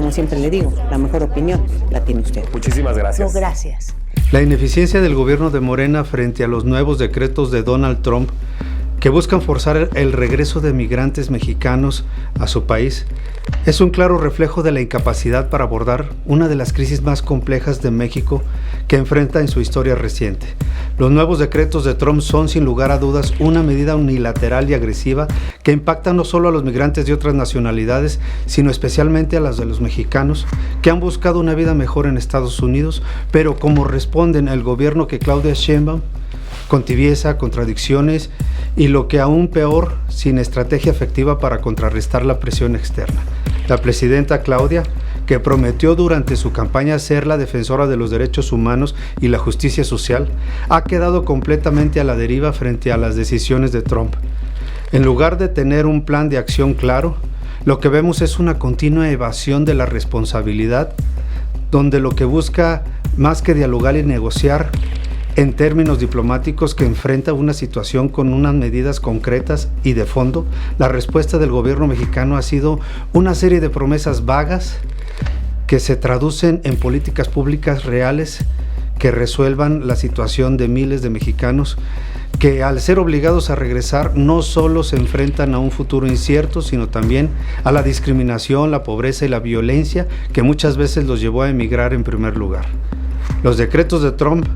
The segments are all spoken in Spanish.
como siempre le digo, la mejor opinión la tiene usted. Muchísimas gracias. No, gracias. La ineficiencia del gobierno de Morena frente a los nuevos decretos de Donald Trump que buscan forzar el regreso de migrantes mexicanos a su país es un claro reflejo de la incapacidad para abordar una de las crisis más complejas de México que enfrenta en su historia reciente. Los nuevos decretos de Trump son sin lugar a dudas una medida unilateral y agresiva que impacta no solo a los migrantes de otras nacionalidades, sino especialmente a las de los mexicanos que han buscado una vida mejor en Estados Unidos, pero como responden el gobierno que Claudia Sheinbaum, con tibieza, contradicciones y lo que aún peor, sin estrategia efectiva para contrarrestar la presión externa. La presidenta Claudia, que prometió durante su campaña ser la defensora de los derechos humanos y la justicia social, ha quedado completamente a la deriva frente a las decisiones de Trump. En lugar de tener un plan de acción claro, lo que vemos es una continua evasión de la responsabilidad, donde lo que busca, más que dialogar y negociar, en términos diplomáticos, que enfrenta una situación con unas medidas concretas y de fondo, la respuesta del gobierno mexicano ha sido una serie de promesas vagas que se traducen en políticas públicas reales que resuelvan la situación de miles de mexicanos que, al ser obligados a regresar, no solo se enfrentan a un futuro incierto, sino también a la discriminación, la pobreza y la violencia que muchas veces los llevó a emigrar en primer lugar. Los decretos de Trump,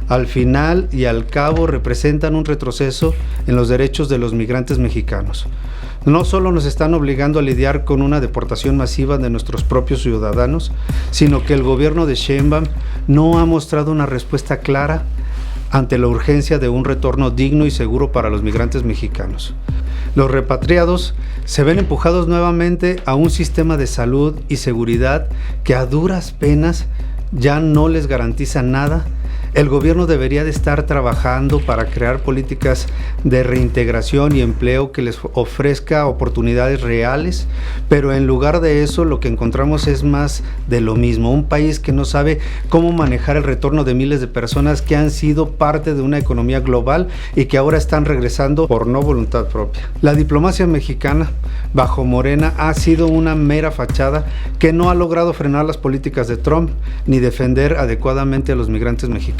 al final y al cabo, representan un retroceso en los derechos de los migrantes mexicanos. No solo nos están obligando a lidiar con una deportación masiva de nuestros propios ciudadanos, sino que el gobierno de Sheinbaum no ha mostrado una respuesta clara ante la urgencia de un retorno digno y seguro para los migrantes mexicanos. Los repatriados se ven empujados nuevamente a un sistema de salud y seguridad que a duras penas ya no les garantiza nada. El gobierno debería de estar trabajando para crear políticas de reintegración y empleo que les ofrezca oportunidades reales, pero en lugar de eso lo que encontramos es más de lo mismo, un país que no sabe cómo manejar el retorno de miles de personas que han sido parte de una economía global y que ahora están regresando por no voluntad propia. La diplomacia mexicana bajo Morena ha sido una mera fachada que no ha logrado frenar las políticas de Trump ni defender adecuadamente a los migrantes mexicanos.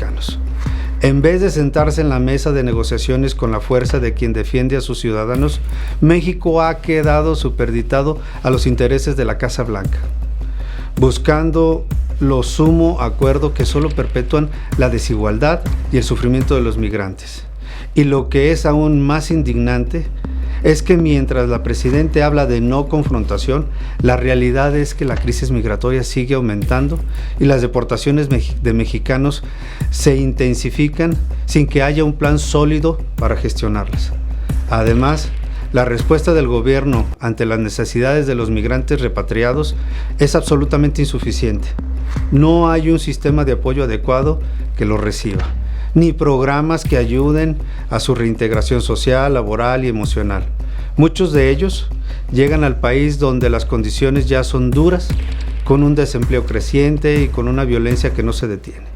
En vez de sentarse en la mesa de negociaciones con la fuerza de quien defiende a sus ciudadanos, México ha quedado supeditado a los intereses de la Casa Blanca, buscando lo sumo acuerdo que solo perpetúan la desigualdad y el sufrimiento de los migrantes. Y lo que es aún más indignante es que mientras la presidenta habla de no confrontación, la realidad es que la crisis migratoria sigue aumentando y las deportaciones de mexicanos se intensifican sin que haya un plan sólido para gestionarlas. Además, la respuesta del gobierno ante las necesidades de los migrantes repatriados es absolutamente insuficiente. No hay un sistema de apoyo adecuado que los reciba, ni programas que ayuden a su reintegración social, laboral y emocional. Muchos de ellos llegan al país donde las condiciones ya son duras, con un desempleo creciente y con una violencia que no se detiene.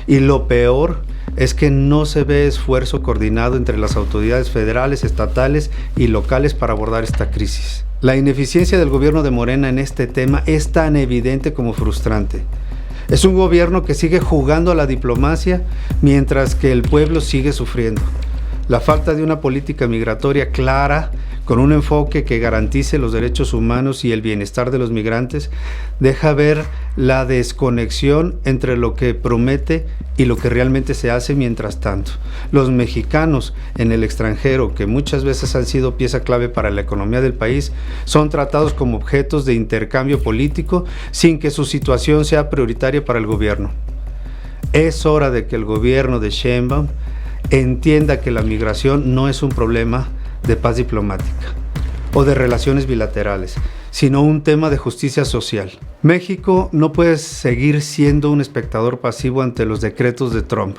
Y lo peor es que no se ve esfuerzo coordinado entre las autoridades federales, estatales y locales para abordar esta crisis. La ineficiencia del gobierno de Morena en este tema es tan evidente como frustrante. Es un gobierno que sigue jugando a la diplomacia mientras que el pueblo sigue sufriendo. La falta de una política migratoria clara, con un enfoque que garantice los derechos humanos y el bienestar de los migrantes, deja ver la desconexión entre lo que promete y lo que realmente se hace mientras tanto. Los mexicanos en el extranjero, que muchas veces han sido pieza clave para la economía del país, son tratados como objetos de intercambio político sin que su situación sea prioritaria para el gobierno. Es hora de que el gobierno de Sheinbaum entienda que la migración no es un problema de paz diplomática o de relaciones bilaterales, sino un tema de justicia social. México no puede seguir siendo un espectador pasivo ante los decretos de Trump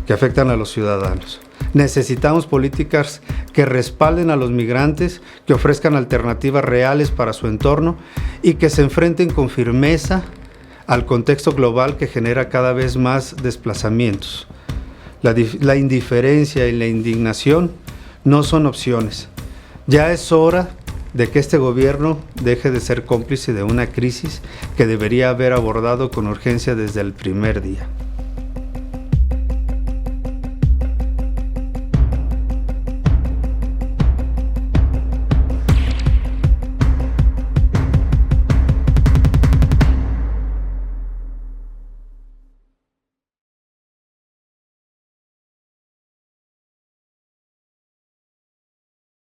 que afectan a los ciudadanos. Necesitamos políticas que respalden a los migrantes, que ofrezcan alternativas reales para su entorno y que se enfrenten con firmeza al contexto global que genera cada vez más desplazamientos. La indiferencia y la indignación no son opciones. Ya es hora de que este gobierno deje de ser cómplice de una crisis que debería haber abordado con urgencia desde el primer día.